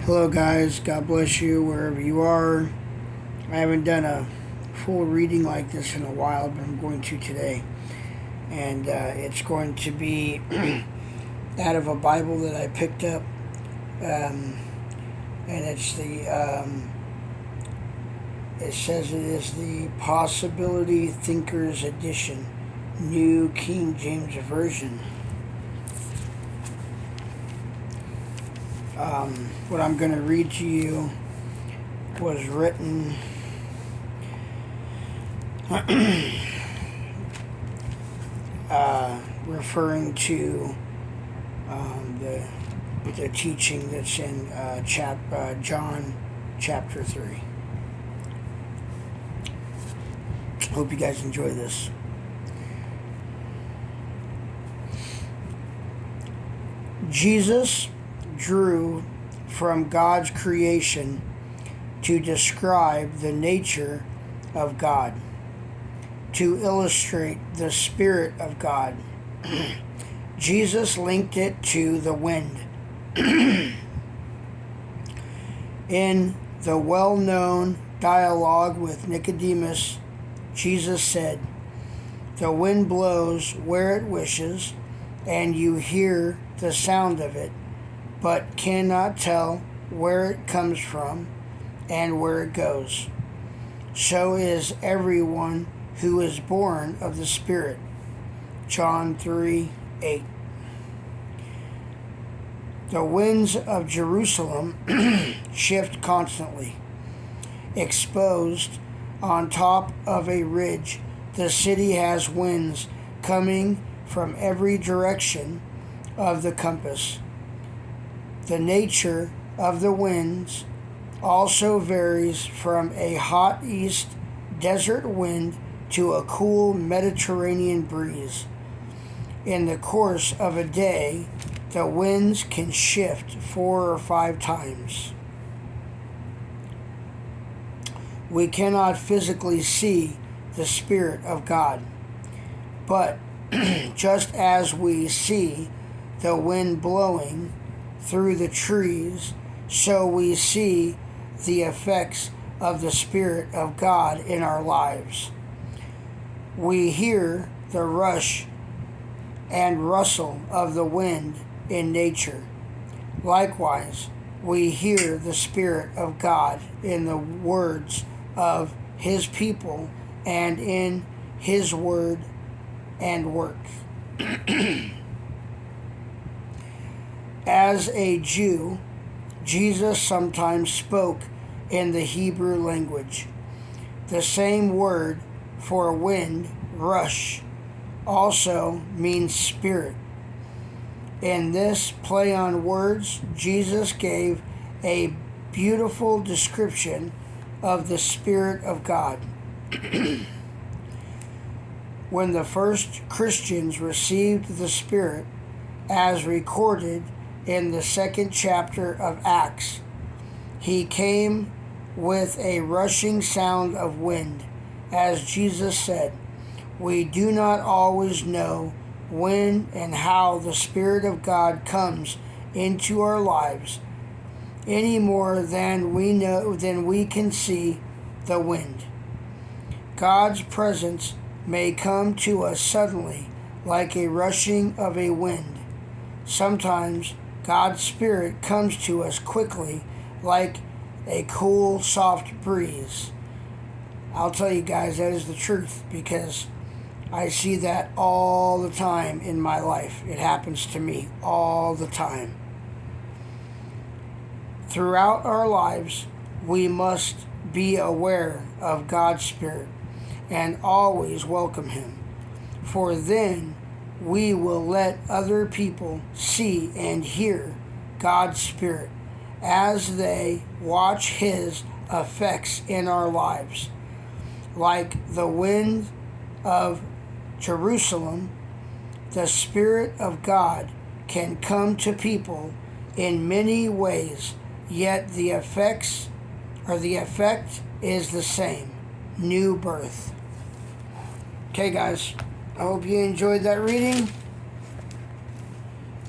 Hello, guys. God bless you wherever you are. I haven't done a full reading like this in a while, but I'm going to today. And it's going to be out of a Bible that I picked up. And it's it says it is the Possibility Thinkers Edition, New King James Version. What I'm going to read to you was written referring to the teaching that's in John chapter 3. Hope you guys enjoy this. Jesus drew from God's creation to describe the nature of God, to illustrate the Spirit of God. Jesus linked it to the wind. In the well-known dialogue with Nicodemus, Jesus said, "The wind blows where it wishes, and you hear the sound of it, but cannot tell where it comes from and where it goes. So is everyone who is born of the Spirit." John 3:8. The winds of Jerusalem shift constantly. Exposed on top of a ridge, the city has winds coming from every direction of the compass. The nature of the winds also varies from a hot east desert wind to a cool Mediterranean breeze. In the course of a day, the winds can shift 4 or 5 times. We cannot physically see the Spirit of God, but just as we see the wind blowing through the trees, so we see the effects of the Spirit of God in our lives. We hear the rush and rustle of the wind in nature. Likewise, we hear the Spirit of God in the words of His people and in His word and work. As a Jew, Jesus sometimes spoke in the Hebrew language. The same word for wind, rush, also means spirit. In this play on words, Jesus gave a beautiful description of the Spirit of God. When the first Christians received the Spirit, as recorded in the 2nd chapter of Acts, He came with a rushing sound of wind. As Jesus said, we do not always know when and how the Spirit of God comes into our lives any more than we can see the wind. God's presence may come to us suddenly like a rushing of a wind. Sometimes God's Spirit comes to us quickly like a cool, soft breeze. I'll tell you guys, that is the truth, because I see that all the time in my life. It happens to me all the time. Throughout our lives, we must be aware of God's Spirit and always welcome Him, for then we will let other people see and hear God's Spirit as they watch His effects in our lives. Like the wind of Jerusalem, the Spirit of God can come to people in many ways, yet the effect is the same: new birth. Okay, guys, I hope you enjoyed that reading.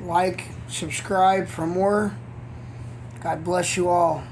Like, subscribe for more. God bless you all.